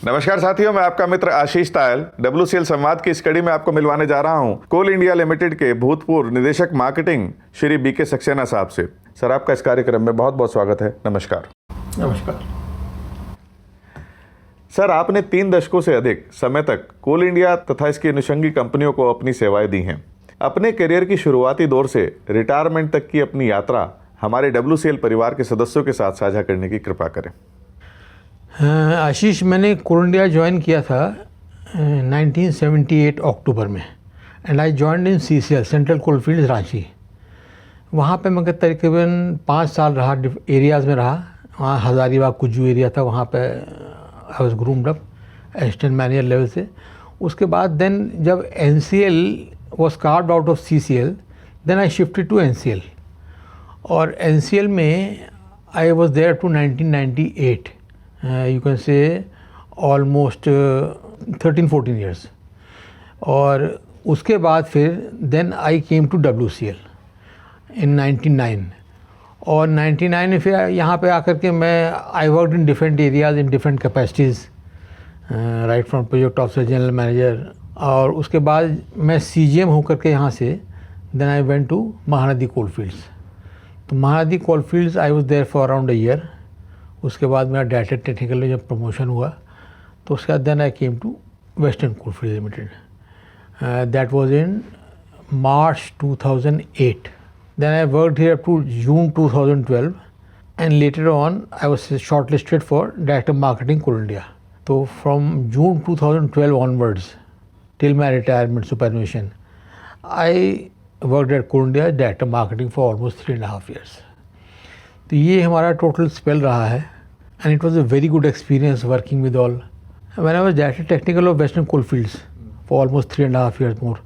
नमस्कार साथियों, मैं आपका मित्र आशीष तायल WCL संवाद की इस कड़ी में आपको मिलवाने जा रहा हूं कोल इंडिया लिमिटेड के भूतपूर्व निदेशक मार्केटिंग श्री BK सक्सेना साहब से। सर, आपका इस कार्यक्रम में बहुत बहुत स्वागत है। नमस्कार। नमस्कार सर, आपने 3 दशकों से अधिक समय तक कोल इंडिया तथा इसकी अनुषंगी कंपनियों को अपनी सेवाएं दी हैं। अपने करियर की शुरुआती दौर से रिटायरमेंट तक की अपनी यात्रा हमारे WCL परिवार के सदस्यों के साथ साझा करने की कृपा करें। आशीष, मैंने कोल इंडिया ज्वाइन किया था 1978 अक्टूबर में and I joined in CCL central coalfields Ranchi. वहाँ पे मैं तकरीबन 5 साल रहा, एरियाज़ में रहा। वहाँ हज़ारीबाग कुज्जू एरिया था, वहाँ पे I was groomed up assistant manager level से। उसके बाद देन जब NCL was carved out of CCL, then I shifted to NCL और NCL में I was there to 1998। You can say almost 13-14 years। और उसके बाद फिर then I came to WCL in 99 और 99 में फिर यहाँ पे आकर के मैं I worked in different areas in different capacities, right from project officer, general manager। और उसके बाद मैं CGM होकर के यहाँ से then I went to Mahanadi coalfields. तो Mahanadi coalfields I was there for around a year। उसके बाद मेरा डाटा टेक्निकल में जब प्रमोशन हुआ तो उसके बाद then I came to western coalfield limited. That was in March 2008। Then I worked here up to June 2012 and later on I was shortlisted for director marketing coal India. तो from June 2012 onwards till my retirement supervision I worked at coal India director marketing for almost 3.5 years। तो ये हमारा total spell रहा है and it was a very good experience working with all. When I was director technical of western coalfields for almost 3.5 years more,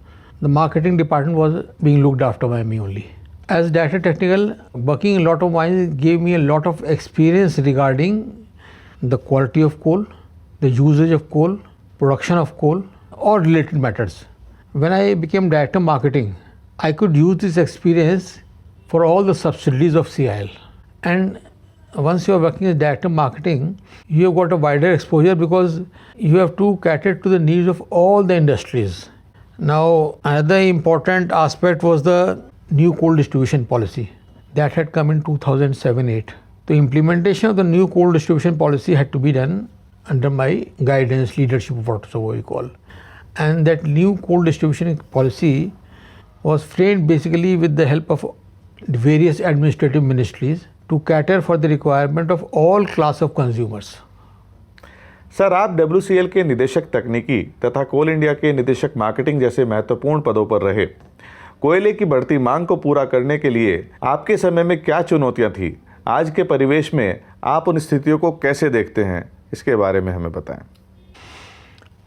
the marketing department was being looked after by me only. As director technical, working in lot of mines gave me a lot of experience regarding the quality of coal, the usage of coal, production of coal or related matters. When I became director marketing, I could use this experience for all the subsidiaries of CIL. And once you are working as director marketing, you have got a wider exposure because you have to cater to the needs of all the industries. Now, another important aspect was the new coal distribution policy that had come in 2007-8. The implementation of the new coal distribution policy had to be done under my guidance, leadership, whatever you call. And that new coal distribution policy was framed basically with the help of various administrative ministries to cater for the requirement of all class of consumers। Sir, आप WCL के निदेशक तकनीकी तथा कोल India के निदेशक marketing जैसे महत्वपूर्ण पदों पर रहे। कोयले की बढ़ती मांग को पूरा करने के लिए आपके समय में क्या चुनौतियां थी? आज के परिवेश में आप उन स्थितियों को कैसे देखते हैं, इसके बारे में हमें बताएं।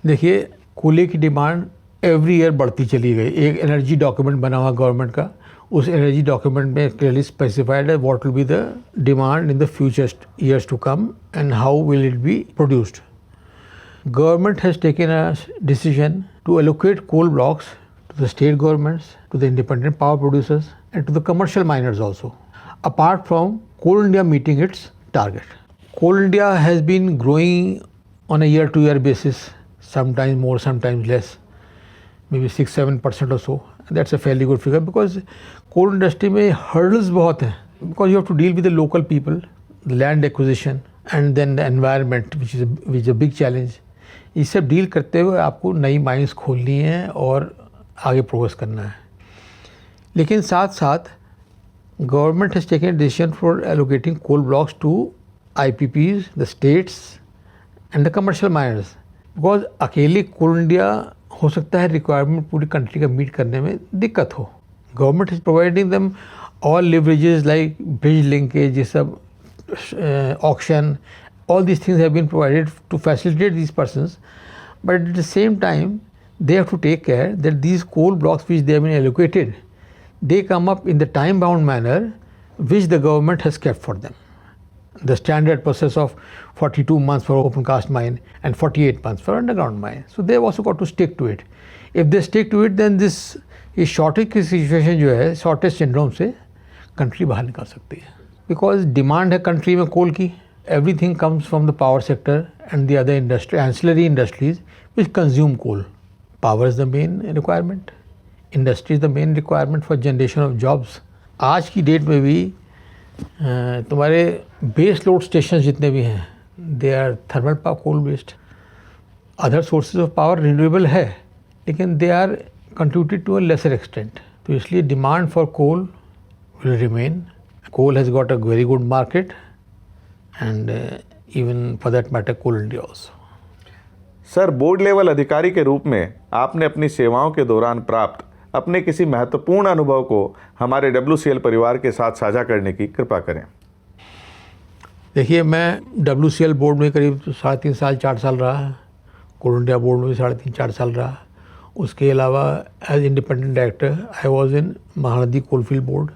देखिए, कोयले की डिमांड एवरी ईयर बढ़ती चली गई। एक एनर्जी डॉक्यूमेंट बना हुआ गवर्नमेंट का, उस एनर्जी डॉक्यूमेंट में क्लियरली स्पेसिफाइड है what will be the demand in the future years to come and how will it be produced. Government has taken a decision to allocate coal blocks to the state governments, to the independent power producers and to the commercial miners also, apart from coal India meeting its target. Coal India has been growing on a year-to-year basis, sometimes more, sometimes less, maybe 6-7% or so। That's a fairly good figure because coal industry में hurdles बहुत हैं, because you have to deal with the local people, the land acquisition and then the environment which is a big challenge। ये सब deal करते हुए आपको नई mines खोलनी है और आगे प्रोग्रेस करना है। लेकिन साथ साथ government has taken decision for allocating coal blocks to IPPs, the states and the commercial miners, because अकेले कोल इंडिया हो सकता है रिक्वायरमेंट पूरी कंट्री का मीट करने में दिक्कत हो। Government is providing them all leverages like bridge linkage, ये सब auction, all these things have been provided to facilitate these persons, but at the same time they have to take care that these coal blocks which they have been allocated, they come up in the time bound manner which the government has kept for them. The standard process of 42 months for open cast mine and 48 months for underground mine. So they have also got to stick to it. If they stick to it, then this shortage की situation जो है, shortage syndrome से country बाहर निकल सकती है। Because demand है country में coal की, everything comes from the power sector and the other industry, ancillary industries which consume coal. Power is the main requirement. Industry is the main requirement for generation of jobs. आज की date में भी तुम्हारे base load station जितने भी हैं they are thermal power coal based. Other sources of power renewable है लेकिन they are contributed to a lesser extent. तो इसलिए demand for coal will remain. Coal has got a very good market and even for that matter coal India also. Sir, board level अधिकारी के रूप में आपने अपनी सेवाओं के दौरान प्राप्त अपने किसी महत्वपूर्ण अनुभव को हमारे WCL परिवार के साथ साझा करने की कृपा करें. देखिए, मैं WCL बोर्ड में करीब 3.5 साल 4 साल रहा. कोल इंडिया बोर्ड में भी 3.5-4 साल रहा. उसके अलावा as independent director I was in Mahanadi coalfield board,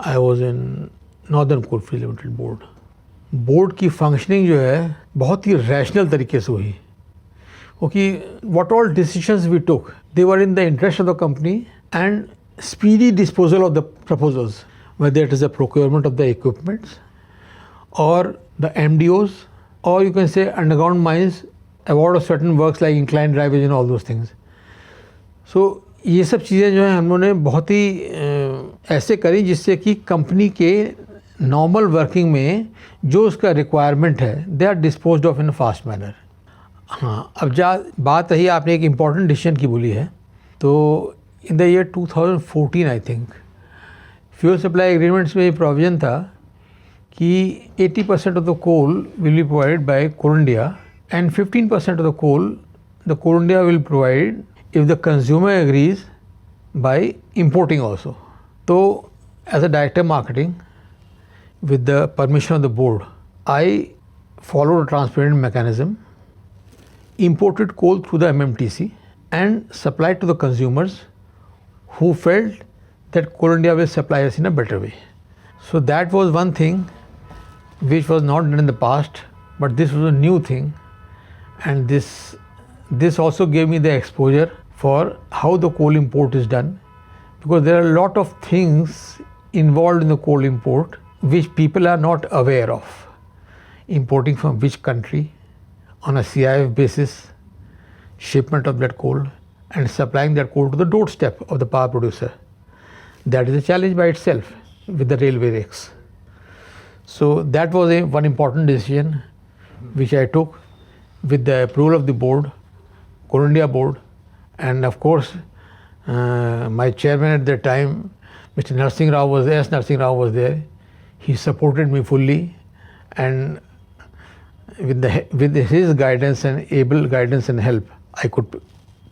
I was in northern coalfield limited board. Board की फंक्शनिंग जो है बहुत ही रैशनल तरीके से हुई क्योंकि what all decisions we took, they were in the interest of the company and speedy disposal of the proposals, whether it is the procurement of the equipments or the MDOs, or you can say underground mines, award of certain works like inclined driveways and all those things. So ये सब चीज़ें जो हैं हम लोगों ने बहुत ही ऐसे करी जिससे कि कंपनी के नॉर्मल वर्किंग में जो उसका रिक्वायरमेंट है they are disposed of in fast manner. हाँ, अब बात रही आपने एक इम्पॉर्टेंट डिसीजन की बोली है. तो in the year 2014 I think fuel supply agreements में प्रोविजन था कि 80% of the coal will be provided by coal India and 15% of the coal India will provide if the consumer agrees by importing also. तो as a director marketing with the permission of the board, I followed a transparent mechanism, imported coal through the MMTC and supplied to the consumers who felt that Coal India will supply us in a better way. So that was one thing which was not done in the past, but this was a new thing, and this also gave me the exposure for how the coal import is done, because there are a lot of things involved in the coal import which people are not aware of. Importing from which country on a CIF basis, shipment of that coal and supplying that coal to the doorstep of the power producer. That is a challenge by itself with the railway rakes. So that was one important decision which I took with the approval of the board, Coal India board, and of course my chairman at that time, Mr. Narsingh Rao was there. He supported me fully, and with his guidance and able guidance and help, I could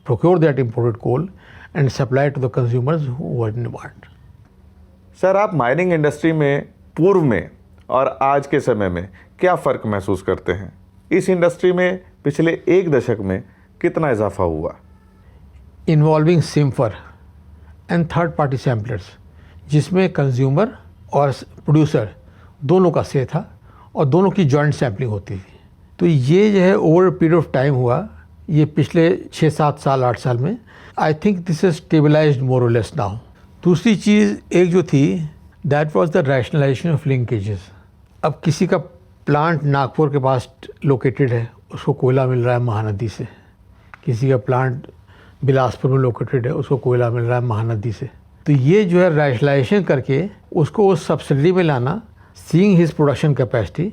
procure that imported coal and supply it to the consumers who were in demand. Sir, आप mining industry में पूर्व में और आज के समय में क्या फ़र्क महसूस करते हैं? इस इंडस्ट्री में पिछले 1 दशक में कितना इजाफा हुआ? Involving CIMFR and third party samplers, जिसमें कंज्यूमर और प्रोड्यूसर दोनों का से था और दोनों की जॉइंट सैम्पलिंग होती थी. तो ये जो है ओवर पीरियड ऑफ टाइम हुआ, ये पिछले 6-7 साल 8 साल में. I think this is stabilised more or less now. दूसरी चीज़ एक जो थी, that was the rationalisation of linkages. अब किसी का प्लांट नागपुर के पास लोकेटेड है, उसको कोयला मिल रहा है महानदी से. किसी का प्लांट बिलासपुर में लोकेटेड है, उसको कोयला मिल रहा है महानदी से. तो ये जो है रैशनलाइजेशन करके उसको उस सब्सिडी में लाना, सीइंग हिज प्रोडक्शन कैपेसिटी,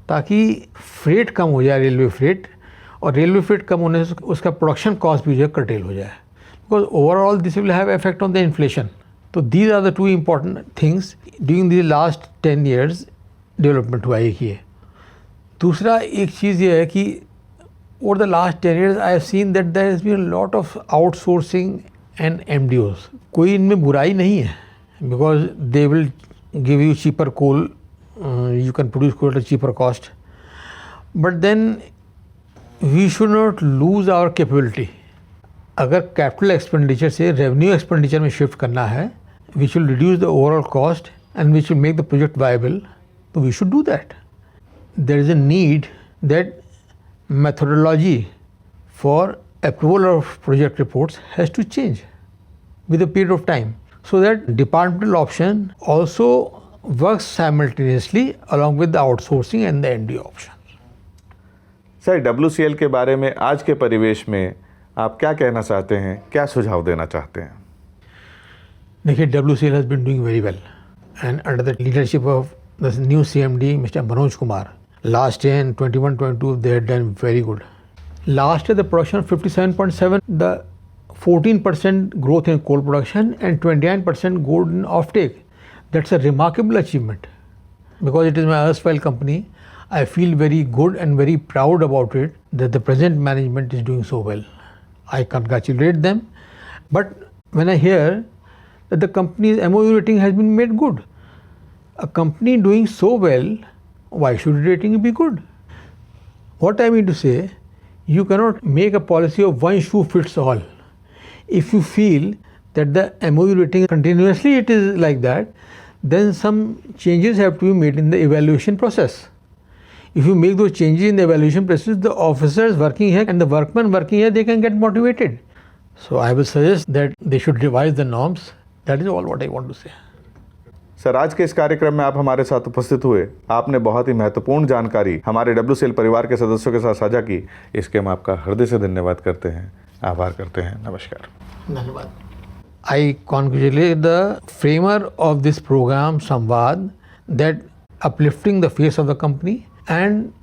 ताकि फ्रेट कम हो जाए, रेलवे फ्रेट, और रेलवे फ्रेट कम होने से उसका प्रोडक्शन कॉस्ट भी जो है कर्टेल हो जाए, because overall this will have effect on the inflation. तो these are the 2 important things during the last 10 years development हुआ एक ही है. दूसरा एक चीज़ ये है कि over the last 10 years I have seen that there has been lot of outsourcing and MDOs. कोई इनमें बुराई नहीं है, because they will give you cheaper coal, you can produce coal at a cheaper cost, but then we should not lose our capability. अगर capital expenditure से revenue expenditure में shift करना है, which will reduce the overall cost and which will make the project viable, so we should do that. There is a need that methodology for approval of project reports has to change with a period of time, so that departmental option also works simultaneously along with the outsourcing and the NDO option. Sir, WCL के बारे में आज के परिवेश में आप क्या कहना चाहते हैं, क्या सुझाव देना चाहते हैं? देखिए, WCL has been doing very well, and under the leadership of the new CMD, Mr. Manoj Kumar, last year in 21-22 they had done very good. Last year the production 57.7, the 14% growth in coal production and 29% growth in offtake. That's a remarkable achievement. Because it is my erstwhile company, I feel very good and very proud about it that the present management is doing so well. I congratulate them. But when I hear that the company's MOU rating has been made good, a company doing so well, why should rating be good? What I mean to say, you cannot make a policy of one shoe fits all. If you feel that the MOU rating continuously it is like that, then some changes have to be made in the evaluation process. If you make those changes in the evaluation process, the officers working here and the workmen working here, they can get motivated. So I will suggest that they should revise the norms. That is all what I want to say. Sir, आज के इस कार्यक्रम में आप हमारे साथ उपस्थित हुए, आपने बहुत ही महत्वपूर्ण जानकारी हमारे WCL परिवार के सदस्यों के साथ साझा की। इसके हम आपका हृदय से धन्यवाद करते हैं, आभार करते हैं। नमस्कार। धन्यवाद। I congratulate the framer of this program, Samvad, that uplifting the face of the company and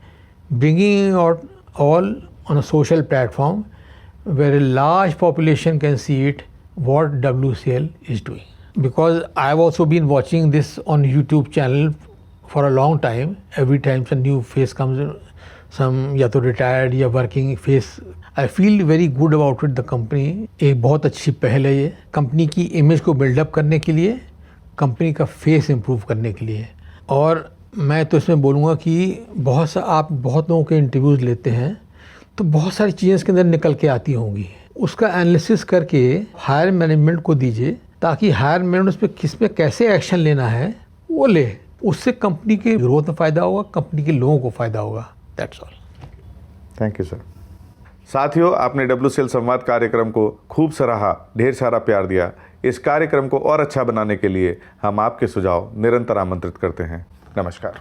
bringing out all on a social platform where a large population can see it, what WCL is doing. Because I have also been watching this on YouTube channel for a long time. Every time some new face comes in, some या तो retired या working face, I feel very good about it. The company एक बहुत अच्छी पहल है ये, company की इमेज को बिल्डअप करने के लिए, कंपनी का फेस इम्प्रूव करने के लिए। और मैं तो इसमें बोलूँगा कि आप बहुत लोगों के इंटरव्यूज़ लेते हैं तो बहुत सारी चीज़ें इसके अंदर निकल के आती होंगी, उसका एनालिसिस करके हायर मैनेजमेंट को दीजिए ताकि हायर मैनेजमेंट उस पर किस में कैसे एक्शन लेना है वो ले। उससे कंपनी के ग्रोथ में फ़ायदा होगा, कंपनी के लोगों को फ़ायदा होगा। That's all. Thank you sir. साथियों, आपने WCL संवाद कार्यक्रम को खूब सराहा, ढेर सारा प्यार दिया। इस कार्यक्रम को और अच्छा बनाने के लिए हम आपके सुझाव निरंतर आमंत्रित करते हैं। नमस्कार।